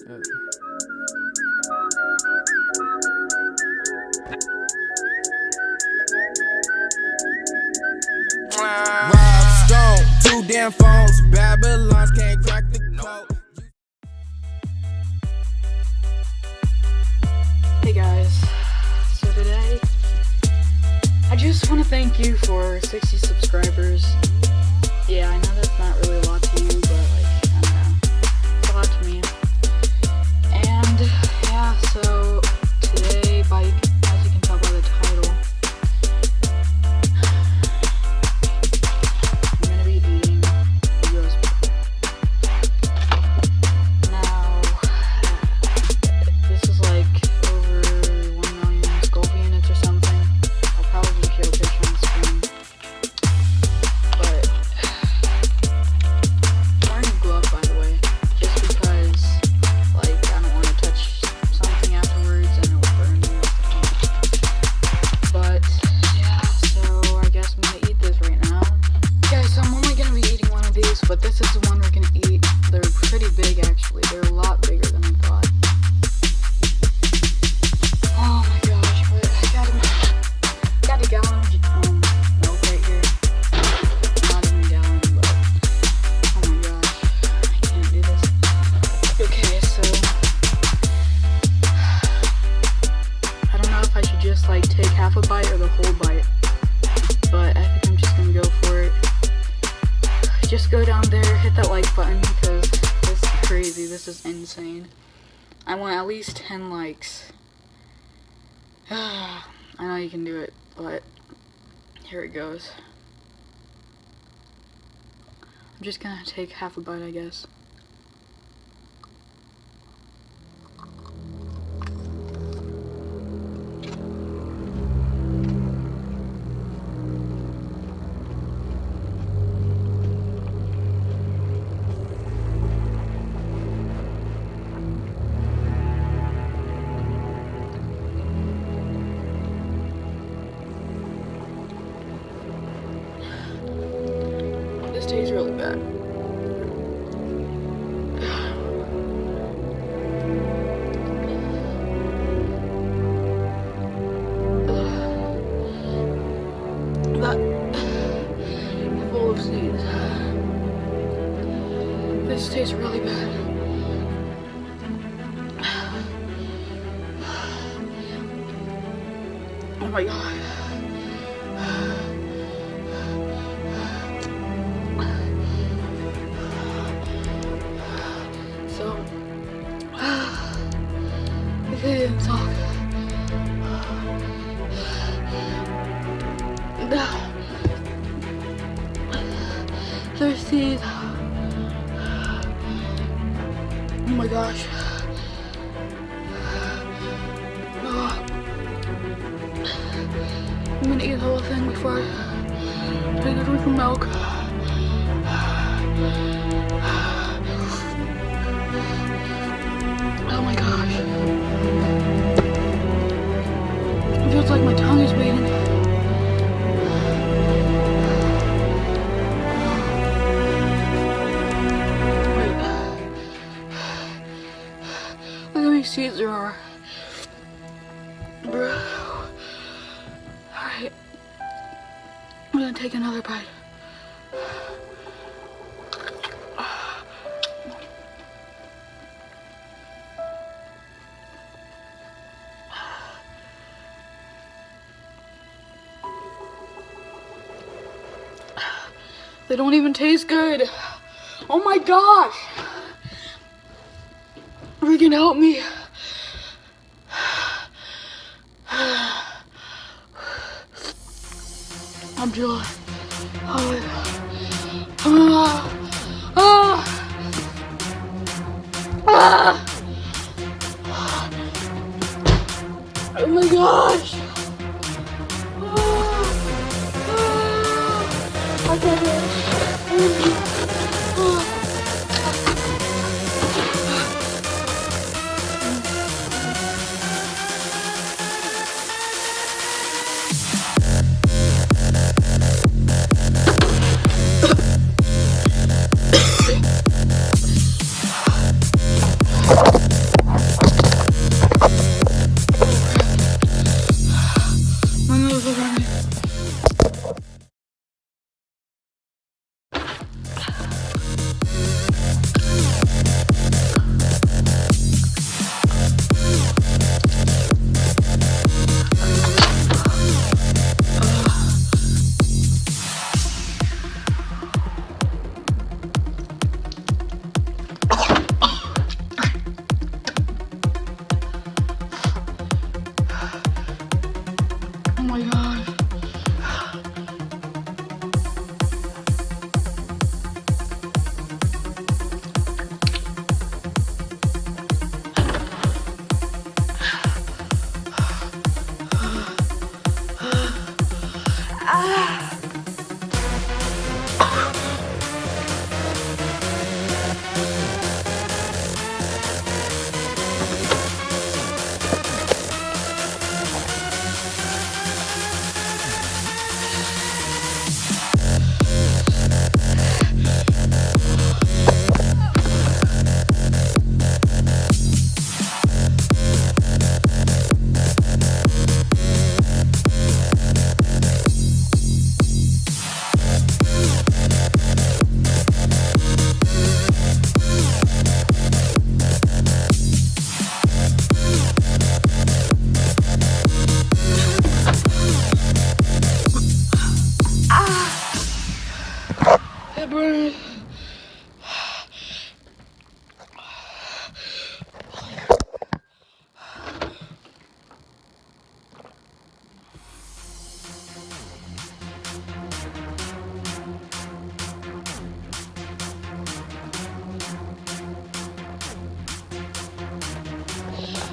Rob Stone, 2 damn phones, Babylons can't crack the code. Hey guys, so today I just want to thank you for 60 subscribers. Yeah, I know that's not really a lot to you, but like, I don't know, it's a lot to me. And yeah, so today, as you can tell by the title, I'm gonna be eating a roast beef. Now, this is like over 1 million Scoville units or something. I'll probably show a picture on the screen. But I'm wearing a glove, by the way, just because like I don't want to touch something afterwards and it will burn me. But yeah, so I guess I'm gonna eat this right now. Guys, so I'm only gonna be eating one of these, but this is the one we're gonna eat. They're pretty big actually. They're a lot bigger than I thought. Oh my gosh, but I got a gallon of milk right here. Not even a gallon, but oh my gosh, I can't do this. Okay, so I don't know if I should just like take half a bite or the whole bite, but I think I'm just gonna go for it. Just go down there, hit that like button because this is crazy, this is insane. I want at least 10 likes. I know you can do it, but here it goes. I'm just gonna take half a bite, I guess. This tastes really bad. That full of seeds. This tastes really bad. Oh my god. So, I can't even talk. There's seeds. Oh my gosh. I'm gonna eat the whole thing before I take a drink of milk. Oh my gosh. It feels like my tongue is bleeding. Wait. Look how many seeds there are. Bro. Alright. I'm gonna take another bite. They don't even taste good. Oh my gosh. Freaking help me. I'm drooling. Oh my gosh. I can't do it.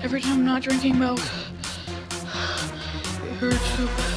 Every time I'm not drinking milk, it hurts so bad.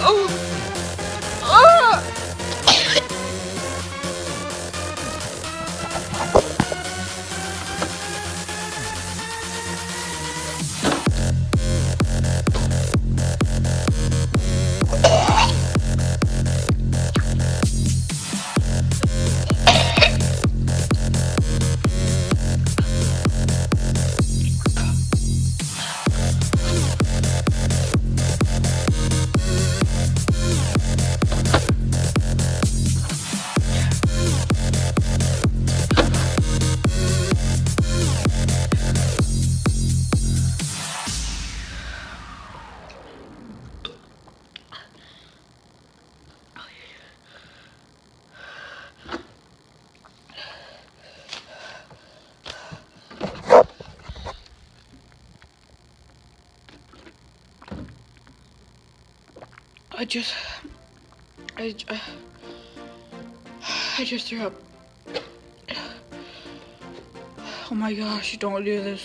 Oh. I just threw up. Oh my gosh, don't do this.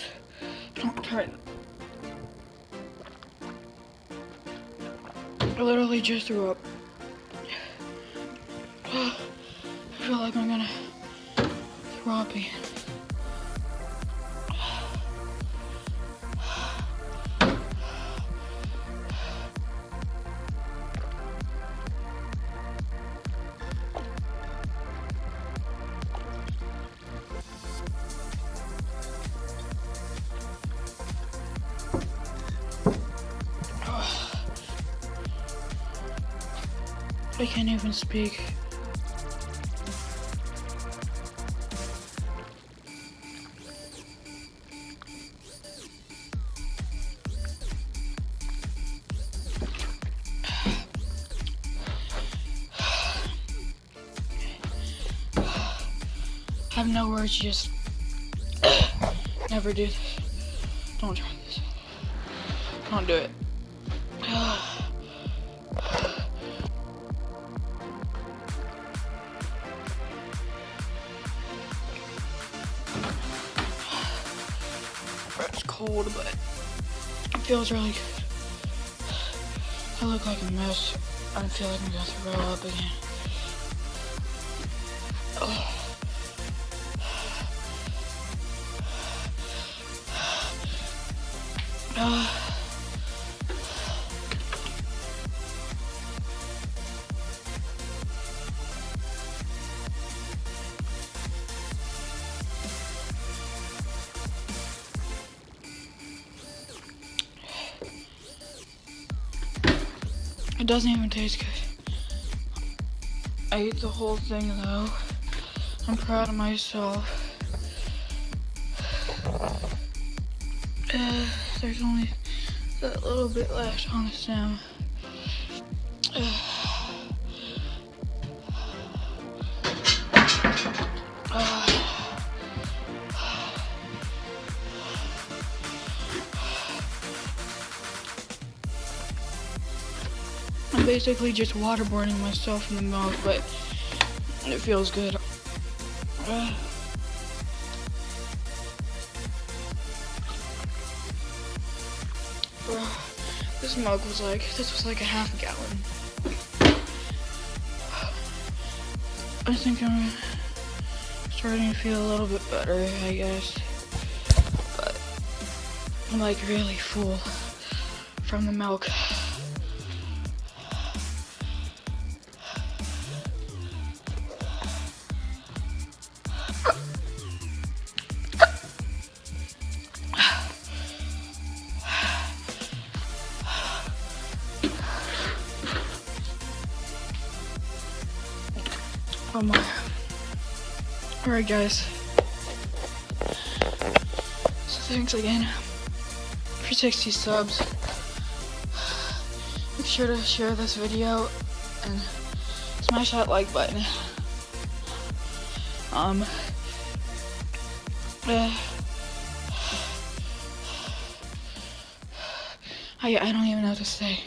Don't try. I literally just threw up. I feel like I'm gonna throw up again. I can't even speak. I have no words, just never do this. Don't try this. Don't do it. It's cold, but it feels really good. I look like a mess. I feel like I'm gonna throw up again. Oh. It doesn't even taste good. I ate the whole thing though. I'm proud of myself. There's only that little bit left on the stem. I'm basically just waterboarding myself in the mouth, but it feels good. this milk was like, this was like a half gallon. I think I'm starting to feel a little bit better, I guess. But I'm like really full from the milk. Oh my. Alright guys. So thanks again for 60 subs. Make sure to share this video and smash that like button. I don't even know what to say.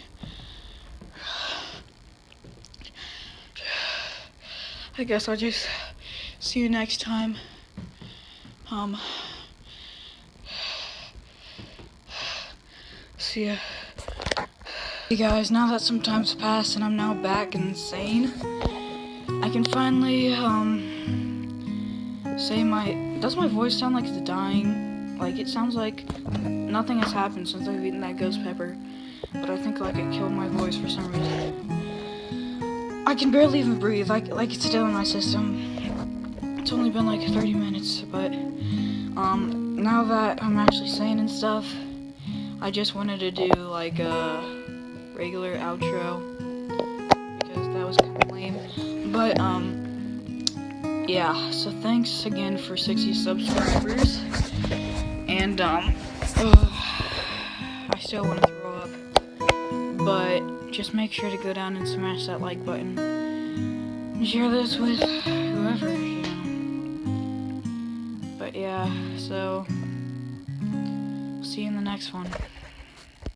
I guess I'll just see you next time. See ya. Hey guys, now that some time's passed and I'm now back and insane, I can finally, say does my voice sound like it's dying? Like, it sounds like nothing has happened since I've eaten that ghost pepper, but I think, like, it killed my voice for some reason. I can barely even breathe, like it's still in my system. It's only been like 30 minutes, but now that I'm actually sane and stuff, I just wanted to do like a regular outro because that was kind of lame. But yeah, so thanks again for 60 subscribers, and I still want to throw up, but just make sure to go down and smash that like button and share this with whoever, you know. But yeah, so see you in the next one.